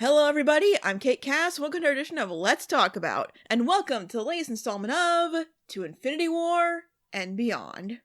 Hello everybody, I'm Kate Cass, welcome to our edition of Let's Talk About, and welcome to the latest installment of To Infinity War and Beyond.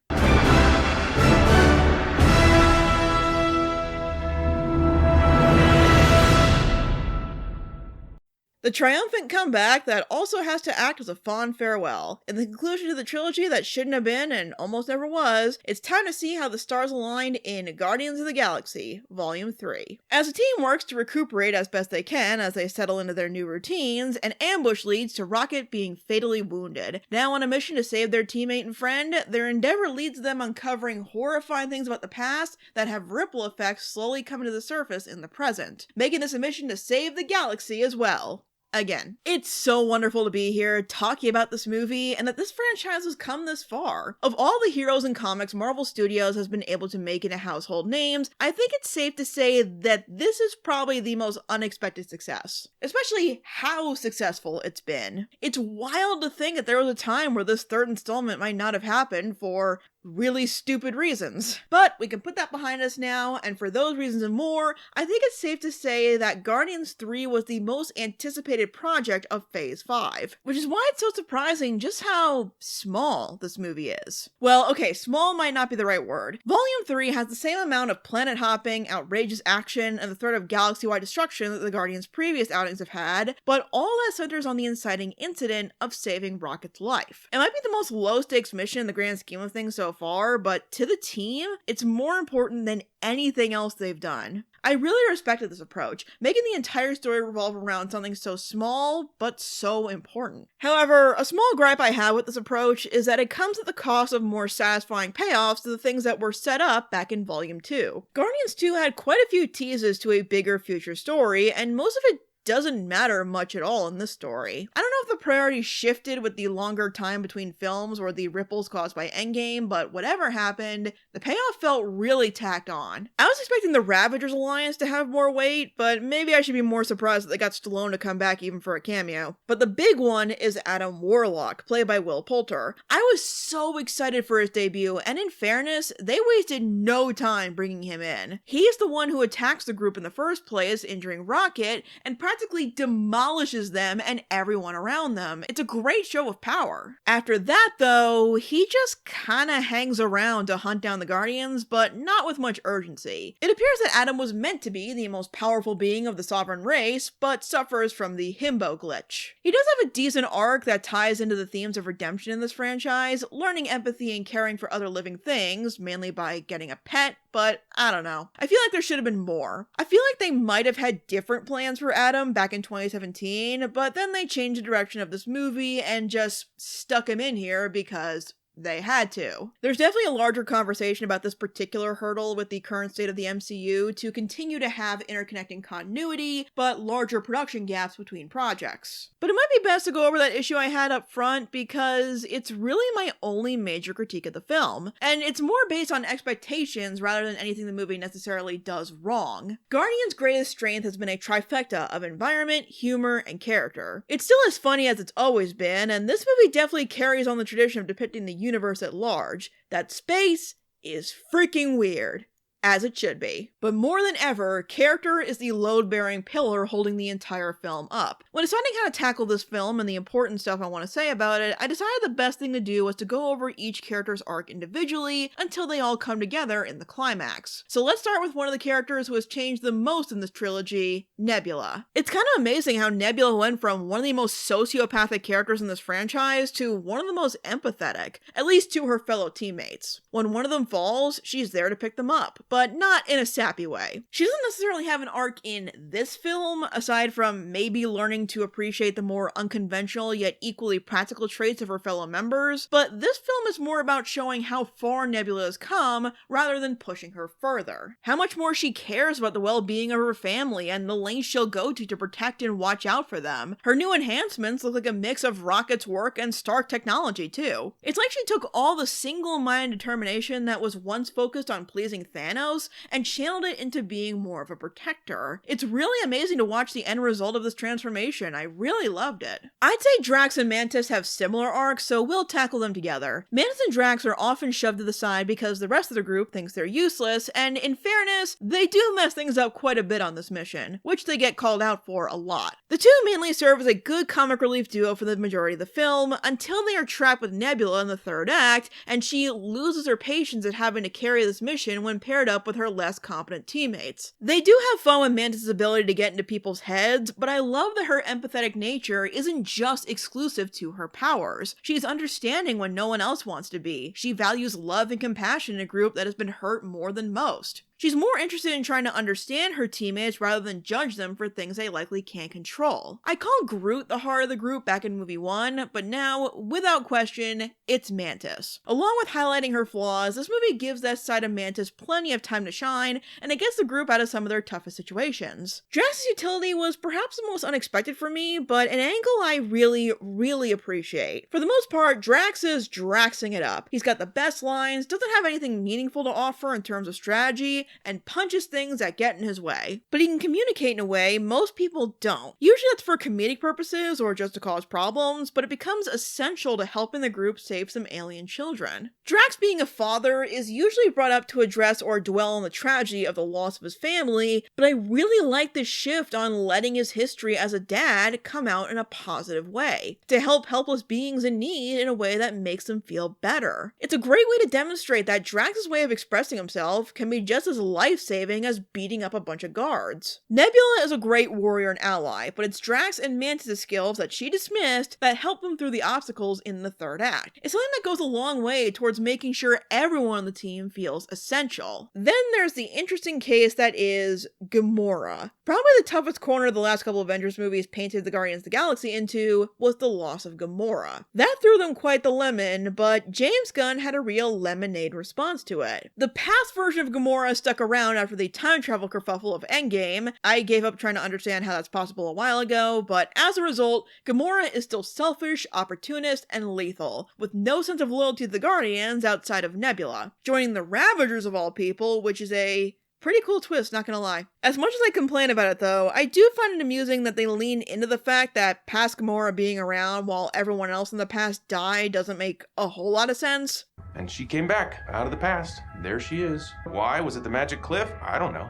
The triumphant comeback that also has to act as a fond farewell. In the conclusion to the trilogy that shouldn't have been and almost never was, it's time to see how the stars aligned in Guardians of the Galaxy, Volume 3. As the team works to recuperate as best they can as they settle into their new routines, an ambush leads to Rocket being fatally wounded. Now on a mission to save their teammate and friend, their endeavor leads them uncovering horrifying things about the past that have ripple effects slowly coming to the surface in the present, making this a mission to save the galaxy as well. Again, it's so wonderful to be here talking about this movie and that this franchise has come this far. Of all the heroes in comics Marvel Studios has been able to make into household names, I think it's safe to say that this is probably the most unexpected success. Especially how successful it's been. It's wild to think that there was a time where this third installment might not have happened for really stupid reasons. But we can put that behind us now, and for those reasons and more, I think it's safe to say that Guardians 3 was the most anticipated project of Phase 5, which is why it's so surprising just how small this movie is. Well, okay, small might not be the right word. Volume 3 has the same amount of planet hopping, outrageous action, and the threat of galaxy-wide destruction that the Guardians' previous outings have had, but all that centers on the inciting incident of saving Rocket's life. It might be the most low-stakes mission in the grand scheme of things so far, but to the team, it's more important than anything else they've done. I really respected this approach, making the entire story revolve around something so small, but so important. However, a small gripe I have with this approach is that it comes at the cost of more satisfying payoffs to the things that were set up back in Volume 2. Guardians 2 had quite a few teases to a bigger future story, and most of it doesn't matter much at all in this story. I don't know if the priority shifted with the longer time between films or the ripples caused by Endgame, but whatever happened, the payoff felt really tacked on. I was expecting the Ravagers Alliance to have more weight, but maybe I should be more surprised that they got Stallone to come back even for a cameo. But the big one is Adam Warlock, played by Will Poulter. I was so excited for his debut, and in fairness, they wasted no time bringing him in. He's the one who attacks the group in the first place, injuring Rocket, and practically demolishes them and everyone around them. It's a great show of power. After that, though, he just kinda hangs around to hunt down the Guardians, but not with much urgency. It appears that Adam was meant to be the most powerful being of the Sovereign race, but suffers from the himbo glitch. He does have a decent arc that ties into the themes of redemption in this franchise, learning empathy and caring for other living things, mainly by getting a pet, but I don't know. I feel like there should have been more. I feel like they might have had different plans for Adam back in 2017, but then they changed the direction of this movie and just stuck him in here because they had to. There's definitely a larger conversation about this particular hurdle with the current state of the MCU to continue to have interconnecting continuity, but larger production gaps between projects. But it might be best to go over that issue I had up front because it's really my only major critique of the film, and it's more based on expectations rather than anything the movie necessarily does wrong. Guardians' greatest strength has been a trifecta of environment, humor, and character. It's still as funny as it's always been, and this movie definitely carries on the tradition of depicting the universe at large. That space is freaking weird. As it should be. But more than ever, character is the load-bearing pillar holding the entire film up. When deciding how to tackle this film and the important stuff I want to say about it, I decided the best thing to do was to go over each character's arc individually until they all come together in the climax. So let's start with one of the characters who has changed the most in this trilogy, Nebula. It's kind of amazing how Nebula went from one of the most sociopathic characters in this franchise to one of the most empathetic, at least to her fellow teammates. When one of them falls, she's there to pick them up, but not in a sappy way. She doesn't necessarily have an arc in this film, aside from maybe learning to appreciate the more unconventional yet equally practical traits of her fellow members, but this film is more about showing how far Nebula has come rather than pushing her further. How much more she cares about the well-being of her family and the lengths she'll go to protect and watch out for them. Her new enhancements look like a mix of Rocket's work and Stark technology too. It's like she took all the single-minded determination that was once focused on pleasing Thanos Thanos and channeled it into being more of a protector. It's really amazing to watch the end result of this transformation. I really loved it. I'd say Drax and Mantis have similar arcs, so we'll tackle them together. Mantis and Drax are often shoved to the side because the rest of the group thinks they're useless, and in fairness, they do mess things up quite a bit on this mission, which they get called out for a lot. The two mainly serve as a good comic relief duo for the majority of the film, until they are trapped with Nebula in the third act, and she loses her patience at having to carry this mission when paired up with her less competent teammates. They do have fun with Mantis' ability to get into people's heads, but I love that her empathetic nature isn't just exclusive to her powers. She's understanding when no one else wants to be. She values love and compassion in a group that has been hurt more than most. She's more interested in trying to understand her teammates rather than judge them for things they likely can't control. I called Groot the heart of the group back in movie 1, but now, without question, it's Mantis. Along with highlighting her flaws, this movie gives that side of Mantis plenty of time to shine, and it gets the group out of some of their toughest situations. Drax's utility was perhaps the most unexpected for me, but an angle I really appreciate. For the most part, Drax is Draxing it up. He's got the best lines, doesn't have anything meaningful to offer in terms of strategy, and punches things that get in his way. But he can communicate in a way most people don't. Usually that's for comedic purposes or just to cause problems, but it becomes essential to helping the group save some alien children. Drax being a father is usually brought up to address or dwell on the tragedy of the loss of his family, but I really like this shift on letting his history as a dad come out in a positive way, to help helpless beings in need in a way that makes them feel better. It's a great way to demonstrate that Drax's way of expressing himself can be just as life-saving as beating up a bunch of guards. Nebula is a great warrior and ally, but it's Drax and Mantis' skills that she dismissed that help them through the obstacles in the third act. It's something that goes a long way towards making sure everyone on the team feels essential. Then there's the interesting case that is Gamora. Probably the toughest corner the last couple Avengers movies painted the Guardians of the Galaxy into was the loss of Gamora. That threw them quite the lemon, but James Gunn had a real lemonade response to it. The past version of Gamora stuck around after the time travel kerfuffle of Endgame. I gave up trying to understand how that's possible a while ago, but as a result, Gamora is still selfish, opportunist, and lethal, with no sense of loyalty to the Guardians outside of Nebula, joining the Ravagers of all people, which is a pretty cool twist, not gonna lie. As much as I complain about it though, I do find it amusing that they lean into the fact that past Gamora being around while everyone else in the past died doesn't make a whole lot of sense. And she came back out of the past. There she is. Why? Was it the magic cliff? I don't know.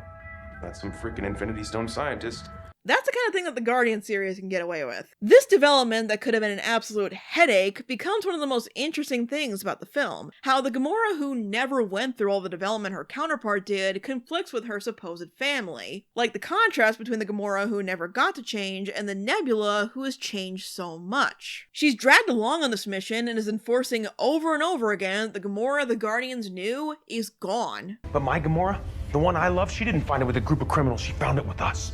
That's some freaking Infinity Stone scientist. That's the kind of thing that the Guardian series can get away with. This development that could have been an absolute headache becomes one of the most interesting things about the film. How the Gamora who never went through all the development her counterpart did conflicts with her supposed family. Like the contrast between the Gamora who never got to change and the Nebula who has changed so much. She's dragged along on this mission and is enforcing over and over again that the Gamora the Guardians knew is gone. But my Gamora, the one I love, she didn't find it with a group of criminals, she found it with us.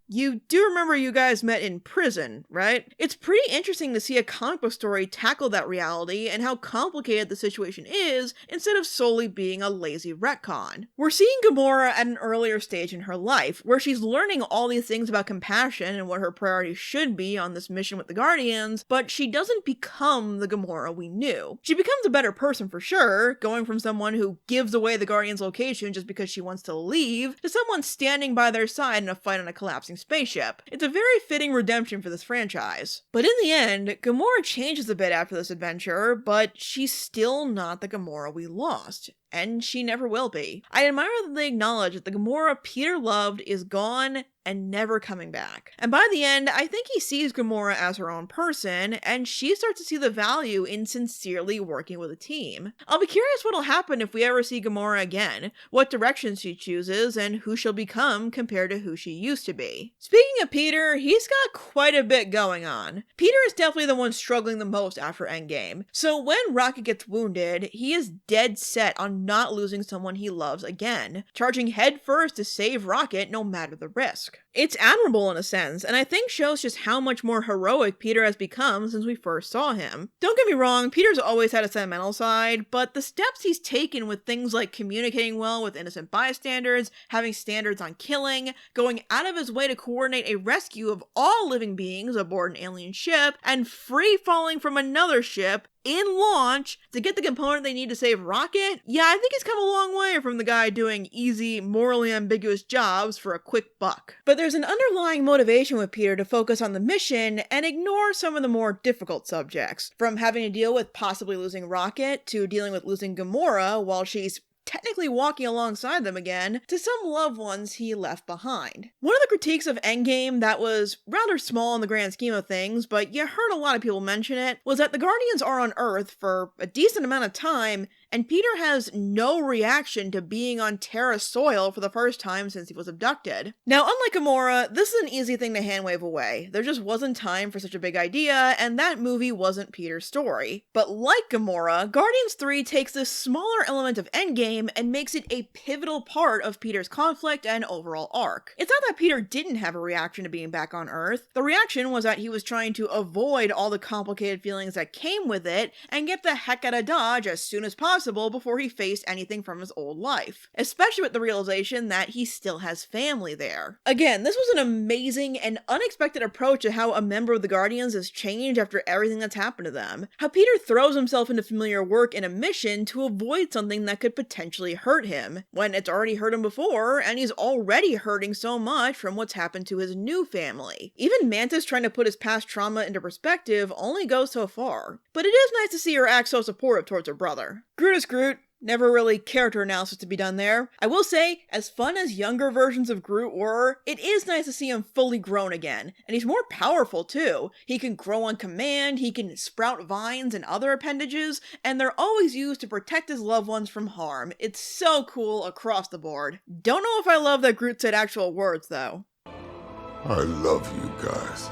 You do remember you guys met in prison, right? It's pretty interesting to see a comic book story tackle that reality and how complicated the situation is instead of solely being a lazy retcon. We're seeing Gamora at an earlier stage in her life, where she's learning all these things about compassion and what her priorities should be on this mission with the Guardians, but she doesn't become the Gamora we knew. She becomes a better person for sure, going from someone who gives away the Guardians' location just because she wants to leave, to someone standing by their side in a fight on a collapsing spaceship. It's a very fitting redemption for this franchise. But in the end, Gamora changes a bit after this adventure, but she's still not the Gamora we lost. And she never will be. I admire that they acknowledge that the Gamora Peter loved is gone and never coming back. And by the end, I think he sees Gamora as her own person, and she starts to see the value in sincerely working with a team. I'll be curious what'll happen if we ever see Gamora again, what direction she chooses, and who she'll become compared to who she used to be. Speaking of Peter, he's got quite a bit going on. Peter is definitely the one struggling the most after Endgame, so when Rocket gets wounded, he is dead set on not losing someone he loves again, charging headfirst to save Rocket no matter the risk. It's admirable in a sense, and I think shows just how much more heroic Peter has become since we first saw him. Don't get me wrong, Peter's always had a sentimental side, but the steps he's taken with things like communicating well with innocent bystanders, having standards on killing, going out of his way to coordinate a rescue of all living beings aboard an alien ship, and free falling from another ship in launch to get the component they need to save Rocket, yeah, I think he's come a long way from the guy doing easy, morally ambiguous jobs for a quick buck. But there's an underlying motivation with Peter to focus on the mission and ignore some of the more difficult subjects, from having to deal with possibly losing Rocket to dealing with losing Gamora while she's technically walking alongside them again, to some loved ones he left behind. One of the critiques of Endgame that was rather small in the grand scheme of things, but you heard a lot of people mention it, was that the Guardians are on Earth for a decent amount of time, and Peter has no reaction to being on Terra soil for the first time since he was abducted. Now, unlike Gamora, this is an easy thing to handwave away. There just wasn't time for such a big idea, and that movie wasn't Peter's story. But like Gamora, Guardians 3 takes this smaller element of Endgame and makes it a pivotal part of Peter's conflict and overall arc. It's not that Peter didn't have a reaction to being back on Earth. The reaction was that he was trying to avoid all the complicated feelings that came with it and get the heck out of Dodge as soon as possible before he faced anything from his old life, especially with the realization that he still has family there. Again, this was an amazing and unexpected approach to how a member of the Guardians has changed after everything that's happened to them. How Peter throws himself into familiar work in a mission to avoid something that could potentially hurt him, when it's already hurt him before, and he's already hurting so much from what's happened to his new family. Even Mantis trying to put his past trauma into perspective only goes so far. But it is nice to see her act so supportive towards her brother. Groot is Groot. Never really character analysis to be done there. I will say, as fun as younger versions of Groot were, it is nice to see him fully grown again. And he's more powerful too. He can grow on command, he can sprout vines and other appendages, and they're always used to protect his loved ones from harm. It's so cool across the board. Don't know if I love that Groot said actual words though. I love you guys.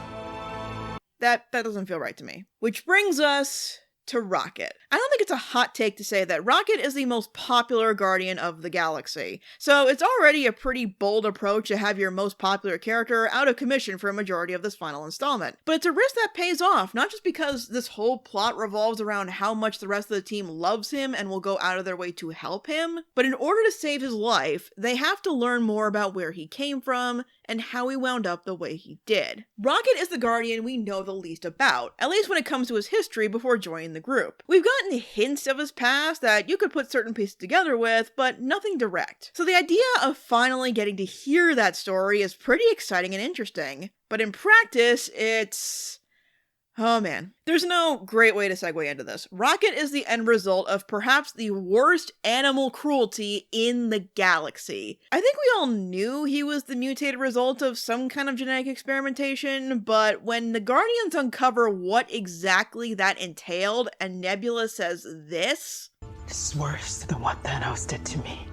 That doesn't feel right to me. Which brings us to Rocket. I don't think it's a hot take to say that Rocket is the most popular Guardian of the Galaxy, so it's already a pretty bold approach to have your most popular character out of commission for a majority of this final installment. But it's a risk that pays off, not just because this whole plot revolves around how much the rest of the team loves him and will go out of their way to help him, but in order to save his life, they have to learn more about where he came from and how he wound up the way he did. Rocket is the Guardian we know the least about, at least when it comes to his history before joining the group. We've gotten hints of his past that you could put certain pieces together with, but nothing direct. So the idea of finally getting to hear that story is pretty exciting and interesting. But in practice, it's... oh man. There's no great way to segue into this. Rocket is the end result of perhaps the worst animal cruelty in the galaxy. I think we all knew he was the mutated result of some kind of genetic experimentation, but when the Guardians uncover what exactly that entailed and Nebula says this is worse than what Thanos did to me.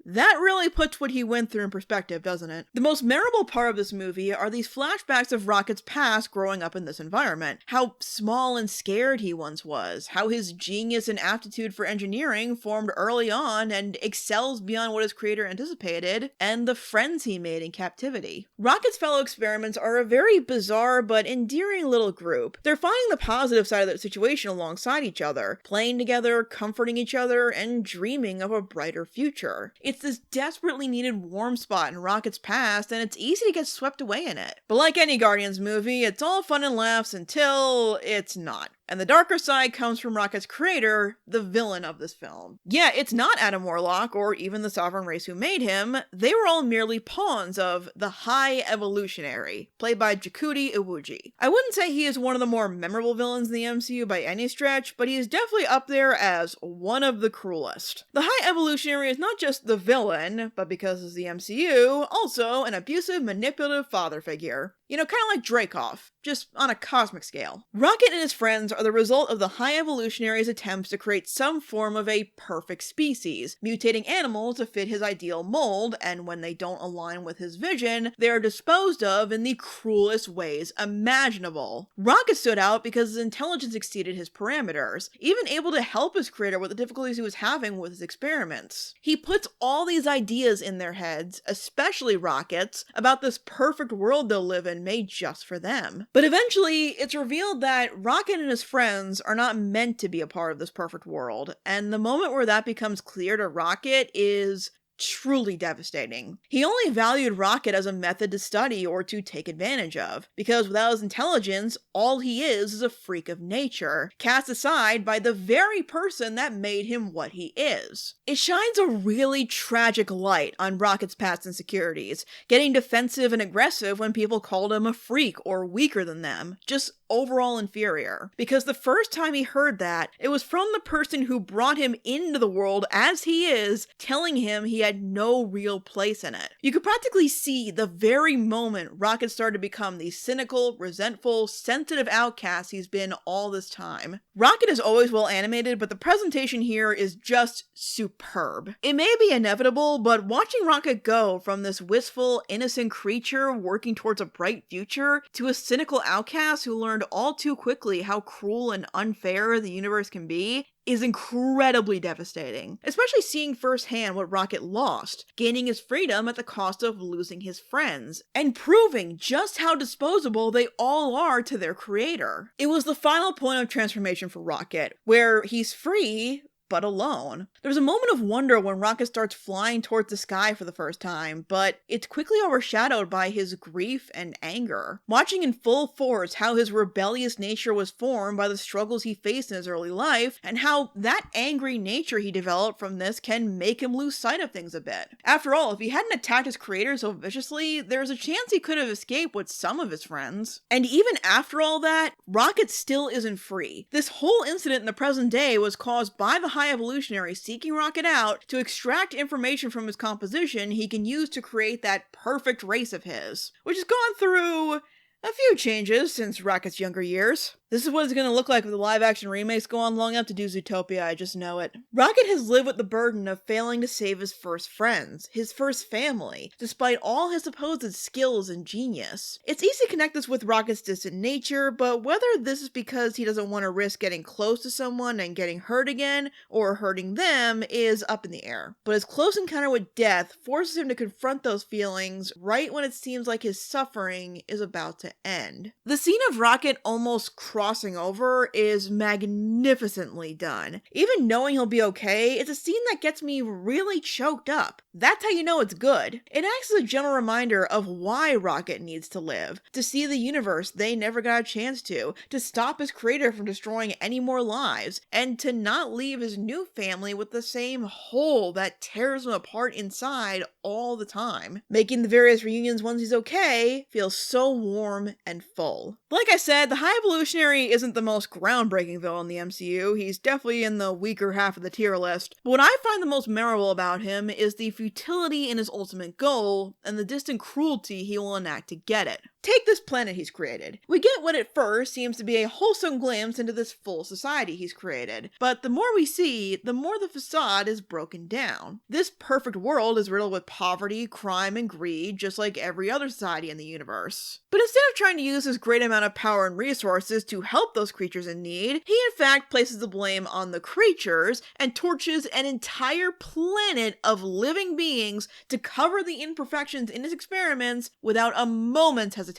That really puts what he went through in perspective, doesn't it? The most memorable part of this movie are these flashbacks of Rocket's past growing up in this environment. How small and scared he once was. How his genius and aptitude for engineering formed early on and excels beyond what his creator anticipated, and the friends he made in captivity. Rocket's fellow experiments are a very bizarre but endearing little group. They're finding the positive side of the situation alongside each other, playing together, comforting each other, and dreaming of a brighter future. It's this desperately needed warm spot in Rocket's past, and it's easy to get swept away in it. But like any Guardians movie, it's all fun and laughs until it's not. And the darker side comes from Rocket's creator, the villain of this film. Yeah, it's not Adam Warlock or even the sovereign race who made him. They were all merely pawns of the High Evolutionary, played by Ncuti Iwuji. I wouldn't say he is one of the more memorable villains in the MCU by any stretch, but he is definitely up there as one of the cruelest. The High Evolutionary is not just the villain, but because it's the MCU, also an abusive, manipulative father figure. You know, kind of like Dreykov, just on a cosmic scale. Rocket and his friends are the result of the High Evolutionary's attempts to create some form of a perfect species, mutating animals to fit his ideal mold, and when they don't align with his vision, they are disposed of in the cruelest ways imaginable. Rocket stood out because his intelligence exceeded his parameters, even able to help his creator with the difficulties he was having with his experiments. He puts all these ideas in their heads, especially Rocket's, about this perfect world they'll live in made just for them. But eventually, it's revealed that Rocket and his friends are not meant to be a part of this perfect world, and the moment where that becomes clear to Rocket is truly devastating. He only valued Rocket as a method to study or to take advantage of, because without his intelligence, all he is a freak of nature, cast aside by the very person that made him what he is. It shines a really tragic light on Rocket's past insecurities, getting defensive and aggressive when people called him a freak or weaker than them, just overall inferior. Because the first time he heard that, it was from the person who brought him into the world as he is, telling him he had no real place in it. You could practically see the very moment Rocket started to become the cynical, resentful, sensitive outcast he's been all this time. Rocket is always well animated, but the presentation here is just superb. It may be inevitable, but watching Rocket go from this wistful, innocent creature working towards a bright future to a cynical outcast who learned all too quickly how cruel and unfair the universe can be is incredibly devastating, especially seeing firsthand what Rocket lost, gaining his freedom at the cost of losing his friends, and proving just how disposable they all are to their creator. It was the final point of transformation for Rocket, where he's free, but alone. There's a moment of wonder when Rocket starts flying towards the sky for the first time, but it's quickly overshadowed by his grief and anger. Watching in full force how his rebellious nature was formed by the struggles he faced in his early life, and how that angry nature he developed from this can make him lose sight of things a bit. After all, if he hadn't attacked his creator so viciously, there's a chance he could have escaped with some of his friends. And even after all that, Rocket still isn't free. This whole incident in the present day was caused by the High Evolutionary seeking Rocket out to extract information from his composition he can use to create that perfect race of his, which has gone through a few changes since Rocket's younger years. This is what it's going to look like if the live-action remakes go on long enough to do Zootopia, I just know it. Rocket has lived with the burden of failing to save his first friends, his first family, despite all his supposed skills and genius. It's easy to connect this with Rocket's distant nature, but whether this is because he doesn't want to risk getting close to someone and getting hurt again, or hurting them, is up in the air. But his close encounter with death forces him to confront those feelings right when it seems like his suffering is about to end. The scene of Rocket almost crossing over is magnificently done. Even knowing he'll be okay, it's a scene that gets me really choked up. That's how you know it's good. It acts as a gentle reminder of why Rocket needs to live, to see the universe they never got a chance to stop his creator from destroying any more lives, and to not leave his new family with the same hole that tears him apart inside all the time, making the various reunions once he's okay feel so warm and full. Like I said, the High Evolutionary isn't the most groundbreaking villain in the MCU. He's definitely in the weaker half of the tier list. But what I find the most memorable about him is the futility in his ultimate goal and the distant cruelty he will enact to get it. Take this planet he's created. We get what at first seems to be a wholesome glimpse into this full society he's created, but the more we see, the more the facade is broken down. This perfect world is riddled with poverty, crime, and greed, just like every other society in the universe. But instead of trying to use his great amount of power and resources to help those creatures in need, he in fact places the blame on the creatures and torches an entire planet of living beings to cover the imperfections in his experiments without a moment's hesitation.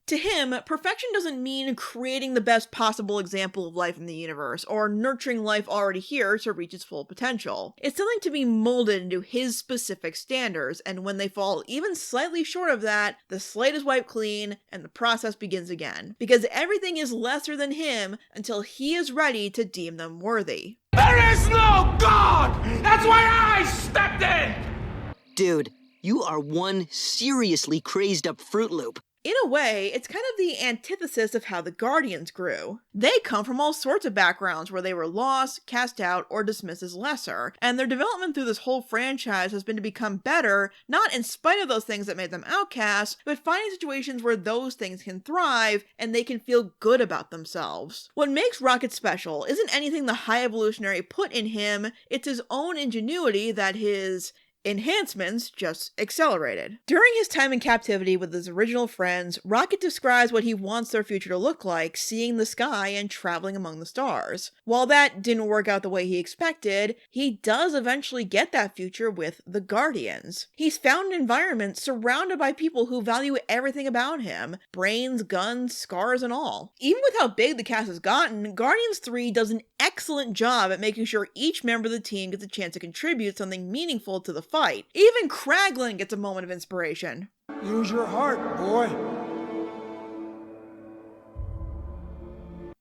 To him, perfection doesn't mean creating the best possible example of life in the universe, or nurturing life already here to reach its full potential. It's something to be molded into his specific standards, and when they fall even slightly short of that, the slate is wiped clean, and the process begins again. Because everything is lesser than him until he is ready to deem them worthy. There is no God! That's why I stepped in! Dude, you are one seriously crazed up Fruit Loop. In a way, it's kind of the antithesis of how the Guardians grew. They come from all sorts of backgrounds where they were lost, cast out, or dismissed as lesser, and their development through this whole franchise has been to become better, not in spite of those things that made them outcasts, but finding situations where those things can thrive and they can feel good about themselves. What makes Rocket special isn't anything the High Evolutionary put in him, it's his own ingenuity that his enhancements just accelerated. During his time in captivity with his original friends, Rocket describes what he wants their future to look like, seeing the sky and traveling among the stars. While that didn't work out the way he expected, he does eventually get that future with the Guardians. He's found an environment surrounded by people who value everything about him, brains, guns, scars, and all. Even with how big the cast has gotten, Guardians 3 does an excellent job at making sure each member of the team gets a chance to contribute something meaningful to the fight. Even Kraglin gets a moment of inspiration. Use your heart, boy.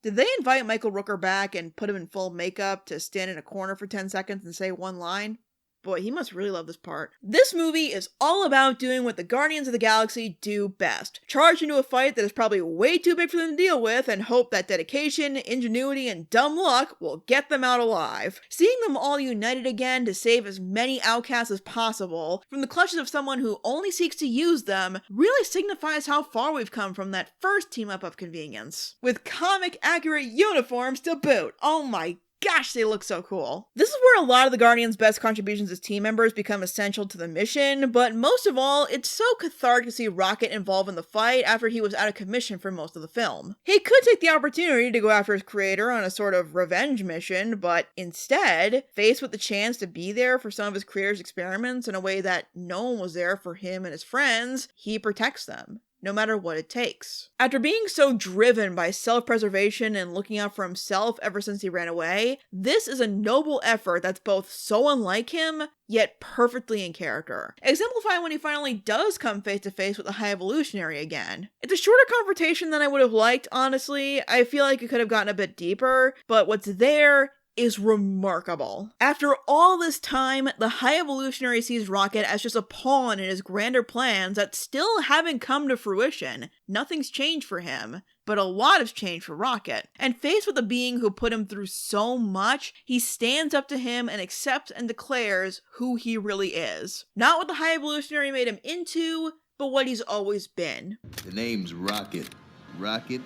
Did they invite Michael Rooker back and put him in full makeup to stand in a corner for 10 seconds and say one line? Boy, he must really love this part. This movie is all about doing what the Guardians of the Galaxy do best. Charge into a fight that is probably way too big for them to deal with and hope that dedication, ingenuity, and dumb luck will get them out alive. Seeing them all united again to save as many outcasts as possible from the clutches of someone who only seeks to use them really signifies how far we've come from that first team-up of convenience. With comic-accurate uniforms to boot. Oh my gosh, they look so cool. This is where a lot of the Guardians' best contributions as team members become essential to the mission, but most of all, it's so cathartic to see Rocket involved in the fight after he was out of commission for most of the film. He could take the opportunity to go after his creator on a sort of revenge mission, but instead, faced with the chance to be there for some of his creator's experiments in a way that no one was there for him and his friends, he protects them, no matter what it takes. After being so driven by self-preservation and looking out for himself ever since he ran away, this is a noble effort that's both so unlike him, yet perfectly in character. Exemplified when he finally does come face to face with the High Evolutionary again. It's a shorter confrontation than I would have liked, honestly. I feel like it could have gotten a bit deeper, but what's there is remarkable. After all this time, the High Evolutionary sees Rocket as just a pawn in his grander plans that still haven't come to fruition. Nothing's changed for him, but a lot has changed for Rocket. And faced with a being who put him through so much, he stands up to him and accepts and declares who he really is. Not what the High Evolutionary made him into, but what he's always been. The name's Rocket. Rocket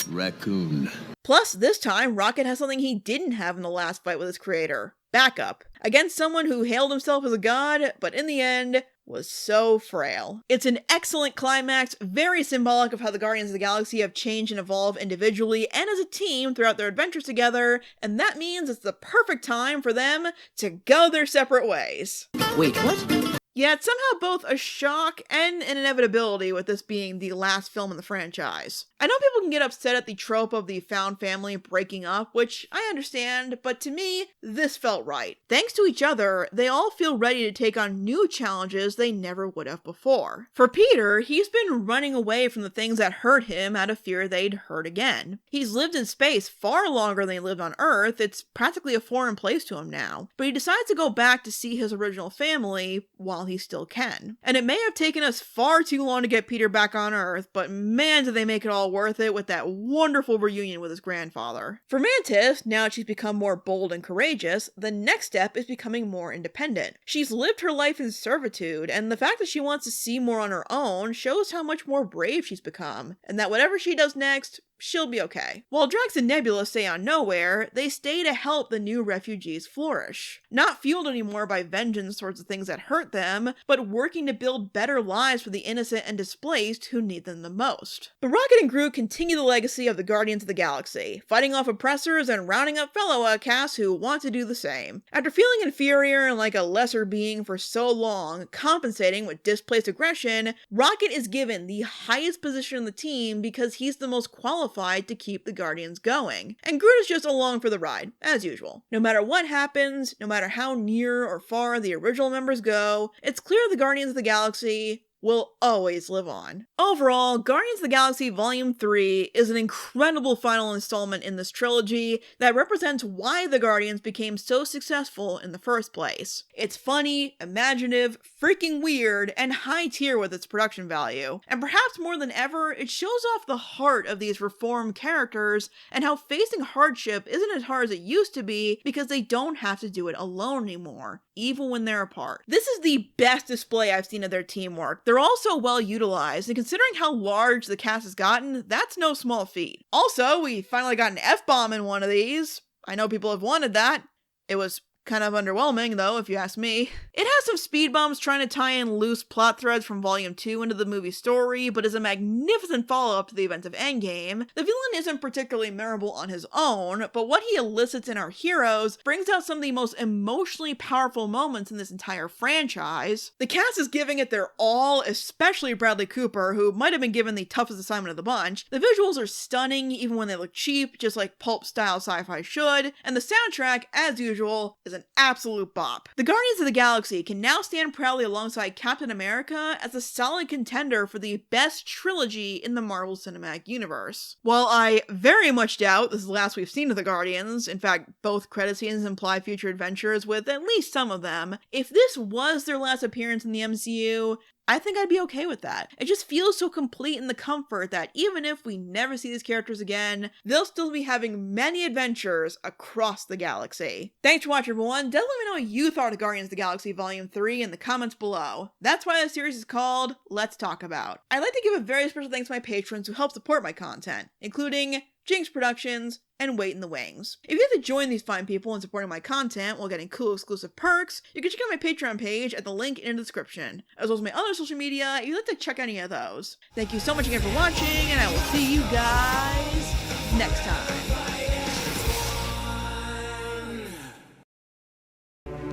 Raccoon. Plus, this time, Rocket has something he didn't have in the last fight with his creator. Backup. Against someone who hailed himself as a god, but in the end, was so frail. It's an excellent climax, very symbolic of how the Guardians of the Galaxy have changed and evolved individually and as a team throughout their adventures together, and that means it's the perfect time for them to go their separate ways. Wait, what? Yet somehow both a shock and an inevitability with this being the last film in the franchise. I know people can get upset at the trope of the found family breaking up, which I understand, but to me, this felt right. Thanks to each other, they all feel ready to take on new challenges they never would have before. For Peter, he's been running away from the things that hurt him out of fear they'd hurt again. He's lived in space far longer than he lived on Earth. It's practically a foreign place to him now, but he decides to go back to see his original family while he still can. And it may have taken us far too long to get Peter back on Earth, but man did they make it all worth it with that wonderful reunion with his grandfather. For Mantis, now that she's become more bold and courageous, the next step is becoming more independent. She's lived her life in servitude, and the fact that she wants to see more on her own shows how much more brave she's become, and that whatever she does next, she'll be okay. While Drax and Nebula stay on Nowhere, they stay to help the new refugees flourish. Not fueled anymore by vengeance towards the things that hurt them, but working to build better lives for the innocent and displaced who need them the most. But Rocket and Groot continue the legacy of the Guardians of the Galaxy, fighting off oppressors and rounding up fellow outcasts who want to do the same. After feeling inferior and like a lesser being for so long, compensating with displaced aggression, Rocket is given the highest position in the team because he's the most qualified to keep the Guardians going. And Groot is just along for the ride, as usual. No matter what happens, no matter how near or far the original members go, it's clear the Guardians of the Galaxy will always live on. Overall, Guardians of the Galaxy Volume 3 is an incredible final installment in this trilogy that represents why the Guardians became so successful in the first place. It's funny, imaginative, freaking weird, and high tier with its production value. And perhaps more than ever, it shows off the heart of these reformed characters and how facing hardship isn't as hard as it used to be because they don't have to do it alone anymore, even when they're apart. This is the best display I've seen of their teamwork. They're all so well utilized, and considering how large the cast has gotten, that's no small feat. Also, we finally got an F-bomb in one of these. I know people have wanted that. It was kind of underwhelming, though, if you ask me. It has some speed bumps trying to tie in loose plot threads from Volume 2 into the movie story, but is a magnificent follow-up to the events of Endgame. The villain isn't particularly memorable on his own, but what he elicits in our heroes brings out some of the most emotionally powerful moments in this entire franchise. The cast is giving it their all, especially Bradley Cooper, who might have been given the toughest assignment of the bunch. The visuals are stunning, even when they look cheap, just like pulp-style sci-fi should, and the soundtrack, as usual, is an absolute bop. The Guardians of the Galaxy can now stand proudly alongside Captain America as a solid contender for the best trilogy in the Marvel Cinematic Universe. While I very much doubt this is the last we've seen of the Guardians, in fact, both credit scenes imply future adventures with at least some of them, if this was their last appearance in the MCU, I think I'd be okay with that. It just feels so complete in the comfort that even if we never see these characters again, they'll still be having many adventures across the galaxy. Thanks for watching, everyone. Definitely let me know what you thought of Guardians of the Galaxy Volume 3 in the comments below. That's why the series is called Let's Talk About. I'd like to give a very special thanks to my patrons who help support my content, including Jinx Productions, and Wait in the Wings. If you'd like to join these fine people in supporting my content while getting cool exclusive perks, you can check out my Patreon page at the link in the description, as well as my other social media if you'd like to check any of those. Thank you so much again for watching, and I will see you guys next time.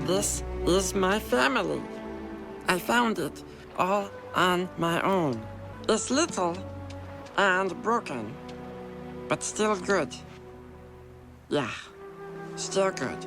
This is my family. I found it all on my own. It's little and broken, but still good. Yeah, still good.